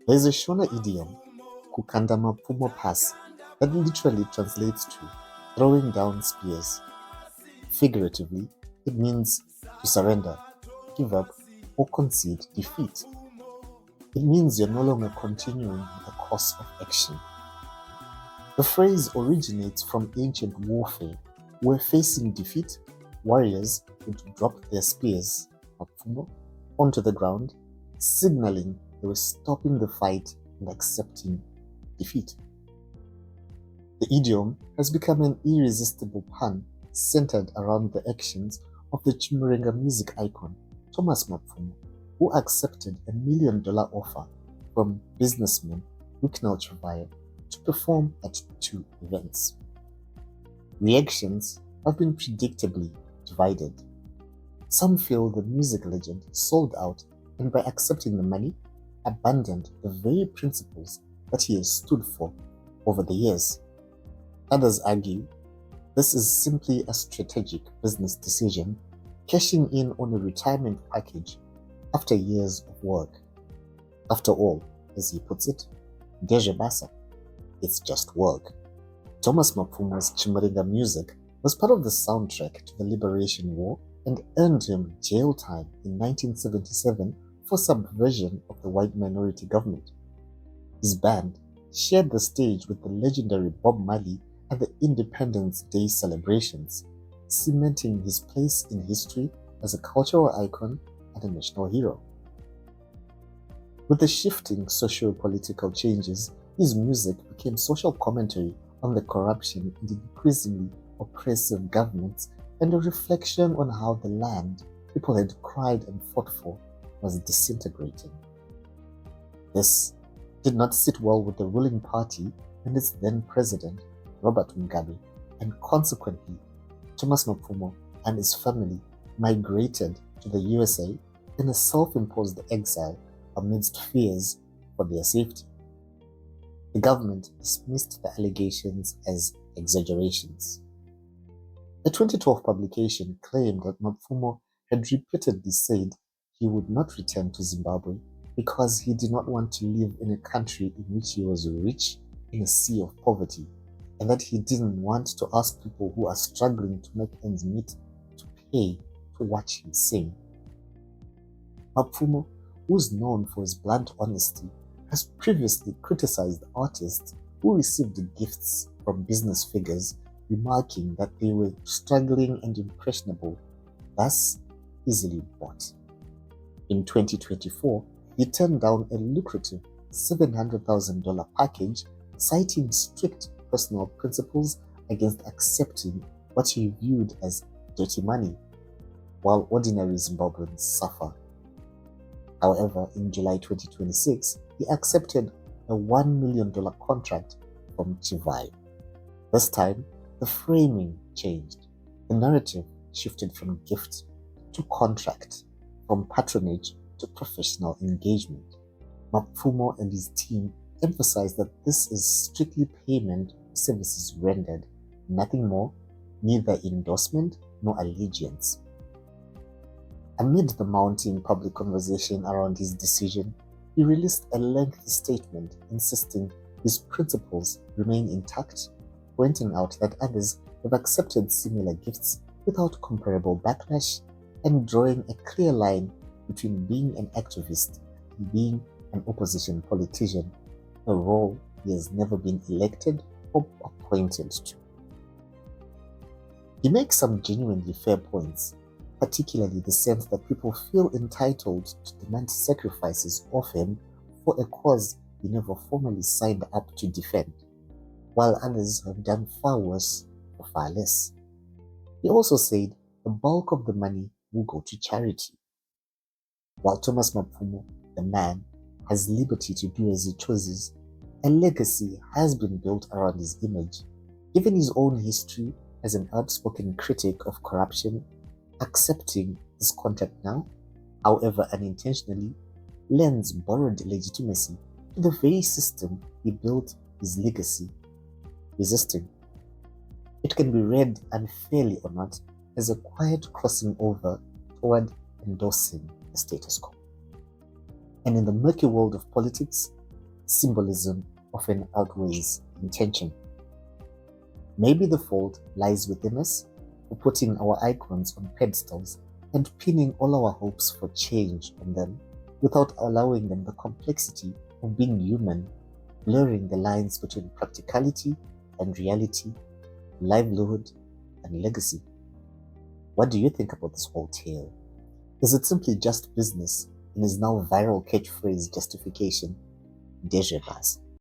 There's a Shona idiom, Takanda Pasi, that literally translates to throwing down spears. Figuratively, it means to surrender, give up, or concede defeat. It means you're no longer continuing the course of action. The phrase originates from ancient warfare, where facing defeat, warriors would drop their spears Mapfumo, onto the ground, signaling they were stopping the fight and accepting defeat. The idiom has become an irresistible pun centered around the actions of the Chimurenga music icon Thomas Mapfumo, who accepted $1 million offer from businessman Wicknell Chivaya to perform at 2 events. Reactions have been predictably divided. Some feel the music legend sold out and by accepting the money, abandoned the very principles that he has stood for over the years. Others argue this is simply a strategic business decision, cashing in on a retirement package after years of work. After all, as he puts it, Ndezve Basa, it's just work. Thomas Mapfumo's Chimurenga music was part of the soundtrack to the Liberation War and earned him jail time in 1977 for subversion of the white minority government. His band shared the stage with the legendary Bob Marley at the Independence Day celebrations, cementing his place in history as a cultural icon and a national hero. With the shifting socio-political changes, his music became social commentary on the corruption and increasingly oppressive governments and a reflection on how the land people had cried and fought for was disintegrating. This did not sit well with the ruling party and its then president, Robert Mugabe, and consequently, Thomas Mapfumo and his family migrated to the USA in a self-imposed exile amidst fears for their safety. The government dismissed the allegations as exaggerations. A 2012 publication claimed that Mapfumo had repeatedly said he would not return to Zimbabwe because he did not want to live in a country in which he was rich in a sea of poverty, and that he didn't want to ask people who are struggling to make ends meet to pay to watch him sing. Mapfumo, who is known for his blunt honesty, has previously criticized artists who received gifts from business figures, remarking that they were struggling and impressionable, thus easily bought. In 2024, he turned down a lucrative $700,000 package, citing strict personal principles against accepting what he viewed as dirty money, while ordinary Zimbabweans suffer. However, in July 2026, he accepted a $1 million contract from Chivaya. This time, the framing changed. The narrative shifted from gift to contract, from patronage to professional engagement. Mapfumo and his team emphasized that this is strictly payment for services rendered, nothing more, neither endorsement nor allegiance. Amid the mounting public conversation around his decision, he released a lengthy statement insisting his principles remain intact, pointing out that others have accepted similar gifts without comparable backlash, and drawing a clear line between being an activist and being an opposition politician, a role he has never been elected or appointed to. He makes some genuinely fair points, particularly the sense that people feel entitled to demand sacrifices of him for a cause he never formally signed up to defend, while others have done far worse for far less. He also said the bulk of the money will go to charity. While Thomas Mapfumo, the man, has liberty to do as he chooses, a legacy has been built around his image. Given his own history as an outspoken critic of corruption, accepting his contract now, however unintentionally, lends borrowed legitimacy to the very system he built his legacy resisting. It can be read unfairly or not as a quiet crossing over toward endorsing the status quo. And in the murky world of politics, symbolism often outweighs intention. Maybe the fault lies within us for putting our icons on pedestals and pinning all our hopes for change on them without allowing them the complexity of being human, blurring the lines between practicality and reality, livelihood and legacy. What do you think about this whole tale? Is it simply just business and is now viral catchphrase justification? Ndezve Basa.